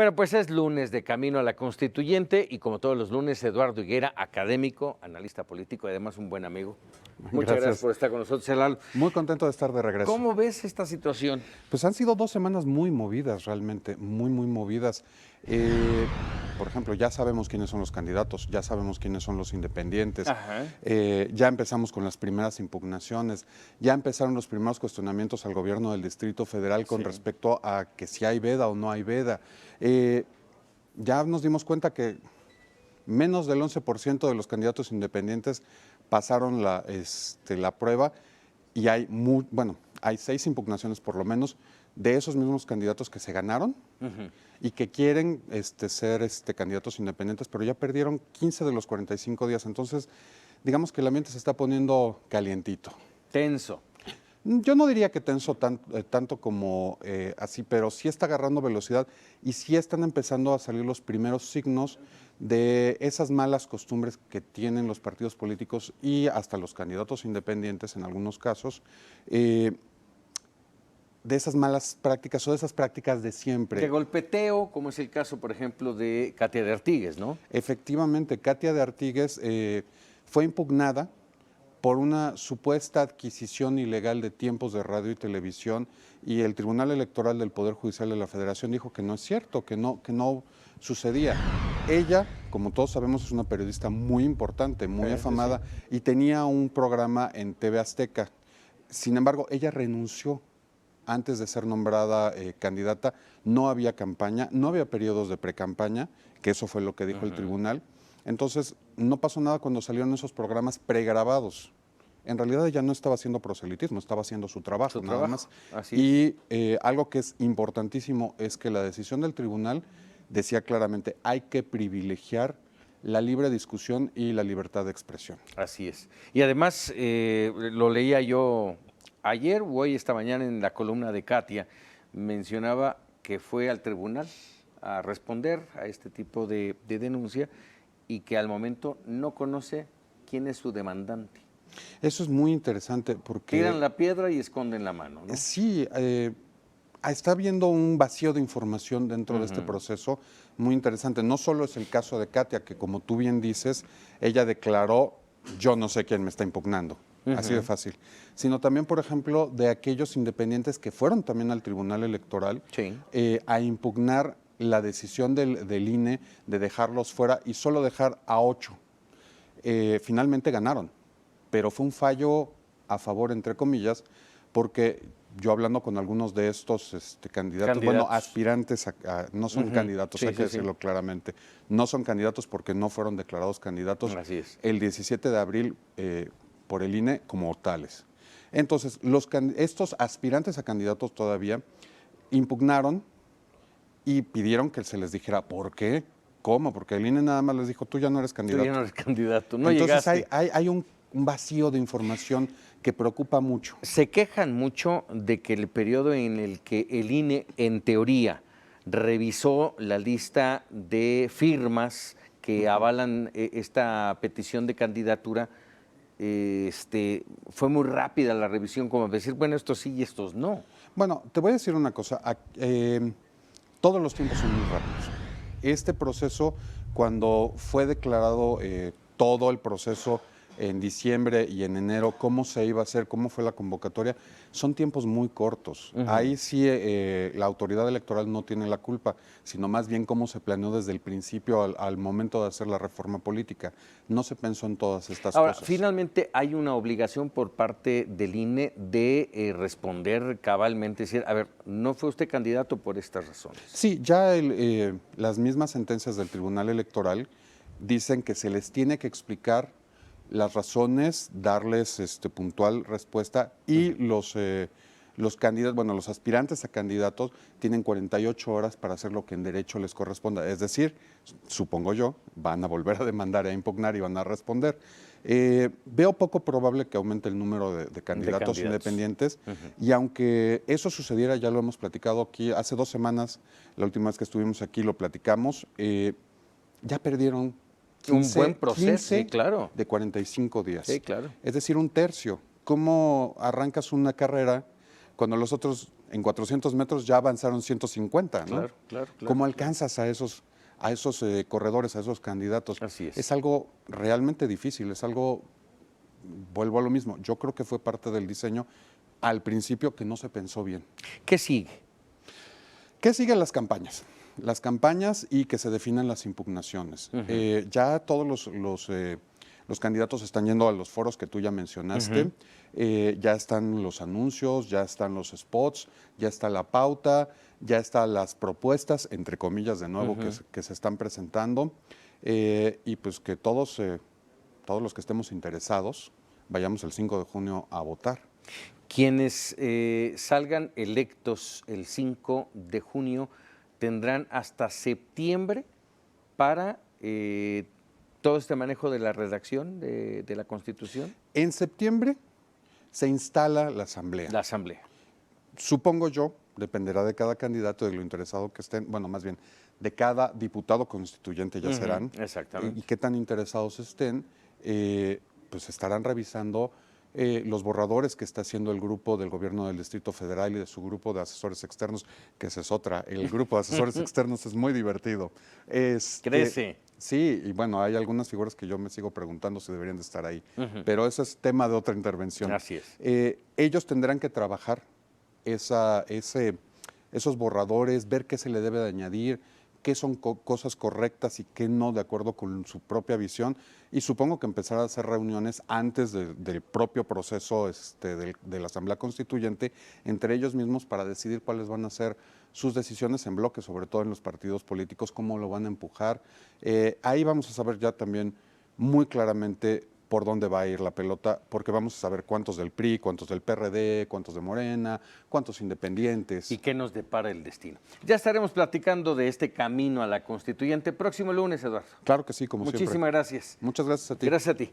Bueno, pues es lunes de Camino a la Constituyente y como todos los lunes, Eduardo Higuera, académico, analista político y además un buen amigo. Muchas gracias por estar con nosotros, Lalo. Muy contento de estar de regreso. ¿Cómo ves esta situación? Pues han sido 2 semanas muy movidas realmente, muy movidas. Por ejemplo, ya sabemos quiénes son los candidatos, ya sabemos quiénes son los independientes, ya empezamos con las primeras impugnaciones, ya empezaron los primeros cuestionamientos al gobierno del Distrito Federal con respecto a que si hay veda o no hay veda. Ya nos dimos cuenta que menos del 11% de los candidatos independientes pasaron la prueba y hay, hay 6 impugnaciones por lo menos de esos mismos candidatos que se ganaron y que quieren ser candidatos independientes, pero ya perdieron 15 de los 45 días. Entonces, digamos que el ambiente se está poniendo calientito. Tenso. Yo no diría que tenso tanto como así, pero sí está agarrando velocidad y sí están empezando a salir los primeros signos de esas malas costumbres que tienen los partidos políticos y hasta los candidatos independientes en algunos casos, de esas malas prácticas o de esas prácticas de siempre. De golpeteo, como es el caso, por ejemplo, de Katia de Artigues, ¿no? Efectivamente, Katia de Artigues fue impugnada por una supuesta adquisición ilegal de tiempos de radio y televisión y el Tribunal Electoral del Poder Judicial de la Federación dijo que no es cierto, que no sucedía. Ella, como todos sabemos, es una periodista muy importante, muy afamada y tenía un programa en TV Azteca. Sin embargo, ella renunció antes de ser nombrada candidata. No había campaña, no había periodos de precampaña, que eso fue lo que dijo el tribunal. Entonces, no pasó nada cuando salieron esos programas pregrabados. En realidad ella no estaba haciendo proselitismo, estaba haciendo su trabajo, nada más. Así y algo que es importantísimo es que la decisión del tribunal decía claramente, hay que privilegiar la libre discusión y la libertad de expresión. Así es. Y además, lo leía yo ayer o hoy, esta mañana, en la columna de Katia, mencionaba que fue al tribunal a responder a este tipo de denuncia y que al momento no conoce quién es su demandante. Eso es muy interesante porque... Tiran la piedra y esconden la mano, ¿no? Sí, está habiendo un vacío de información dentro de este proceso muy interesante. No solo es el caso de Katia, que como tú bien dices, ella declaró, yo no sé quién me está impugnando, así de fácil, sino también, por ejemplo, de aquellos independientes que fueron también al Tribunal Electoral a impugnar la decisión del INE de dejarlos fuera y solo dejar a 8. Finalmente ganaron, pero fue un fallo a favor, entre comillas, porque yo hablando con algunos de estos candidatos, bueno, aspirantes, no son candidatos, hay que decirlo claramente, no son candidatos porque no fueron declarados candidatos el 17 de abril por el INE como tales. Entonces, estos aspirantes a candidatos todavía impugnaron y pidieron que se les dijera por qué, cómo, porque el INE nada más les dijo, tú ya no eres candidato. Tú ya no eres candidato, no Entonces llegaste. hay un vacío de información que preocupa mucho. Se quejan mucho de que el periodo en el que el INE, en teoría, revisó la lista de firmas que avalan esta petición de candidatura, fue muy rápida la revisión, como decir, bueno, estos sí y estos no. Bueno, te voy a decir una cosa, todos los tiempos son muy rápidos. Este proceso, cuando fue declarado todo el proceso en diciembre y en enero, cómo se iba a hacer, cómo fue la convocatoria, son tiempos muy cortos. Ahí sí la autoridad electoral no tiene la culpa, sino más bien cómo se planeó desde el principio al momento de hacer la reforma política. No se pensó en todas estas Ahora, cosas. finalmente hay una obligación por parte del INE de responder cabalmente, decir, a ver, no fue usted candidato por estas razones. Sí, ya las mismas sentencias del Tribunal Electoral dicen que se les tiene que explicar las razones, darles puntual respuesta y los candidatos, bueno, los aspirantes a candidatos tienen 48 horas para hacer lo que en derecho les corresponda. Es decir, supongo yo, van a volver a demandar, a impugnar y van a responder. Veo poco probable que aumente el número de candidatos independientes y aunque eso sucediera, ya lo hemos platicado aquí, hace 2 semanas, la última vez que estuvimos aquí lo platicamos, ya perdieron 15, un buen proceso, 15 sí, claro. de 45 días. Sí, claro. Es decir, un tercio. ¿Cómo arrancas una carrera cuando los otros En 400 metros ya avanzaron 150, ¿no? Claro, claro, claro. ¿Cómo alcanzas a esos corredores, a esos candidatos? Así es. Es algo realmente difícil, es algo, vuelvo a lo mismo, yo creo que fue parte del diseño al principio que no se pensó bien. ¿Qué sigue? ¿Qué siguen las campañas? Las campañas y que se definan las impugnaciones. Ya todos los candidatos están yendo a los foros que tú ya mencionaste, ya están los anuncios, ya están los spots, ya está la pauta, ya están las propuestas, entre comillas de nuevo, que se están presentando, y pues que todos los que estemos interesados vayamos el 5 de junio a votar. Quienes salgan electos el 5 de junio tendrán hasta septiembre para todo este manejo de la redacción de la Constitución. En septiembre se instala la Asamblea. La Asamblea. Supongo yo, dependerá de cada candidato, de lo interesado que estén, bueno, más bien, de cada diputado constituyente ya serán. Exactamente. Y qué tan interesados estén, pues estarán revisando los borradores que está haciendo el grupo del gobierno del Distrito Federal y de su grupo de asesores externos, que esa es otra. El grupo de asesores externos es muy divertido. Crece. Sí, y bueno, hay algunas figuras que yo me sigo preguntando si deberían de estar ahí, pero ese es tema de otra intervención. Así es. Ellos tendrán que trabajar esos borradores, ver qué se le debe de añadir, qué son cosas correctas y qué no, de acuerdo con su propia visión. Y supongo que empezar a hacer reuniones antes del propio proceso de la Asamblea Constituyente entre ellos mismos para decidir cuáles van a ser sus decisiones en bloque, sobre todo en los partidos políticos, cómo lo van a empujar. Ahí vamos a saber ya también muy claramente por dónde va a ir la pelota, porque vamos a saber cuántos del PRI, cuántos del PRD, cuántos de Morena, cuántos independientes. ¿Y qué nos depara el destino? Ya estaremos platicando de este camino a la Constituyente próximo lunes, Eduardo. Claro que sí, como siempre. Muchísimas gracias. Muchas gracias a ti. Gracias a ti.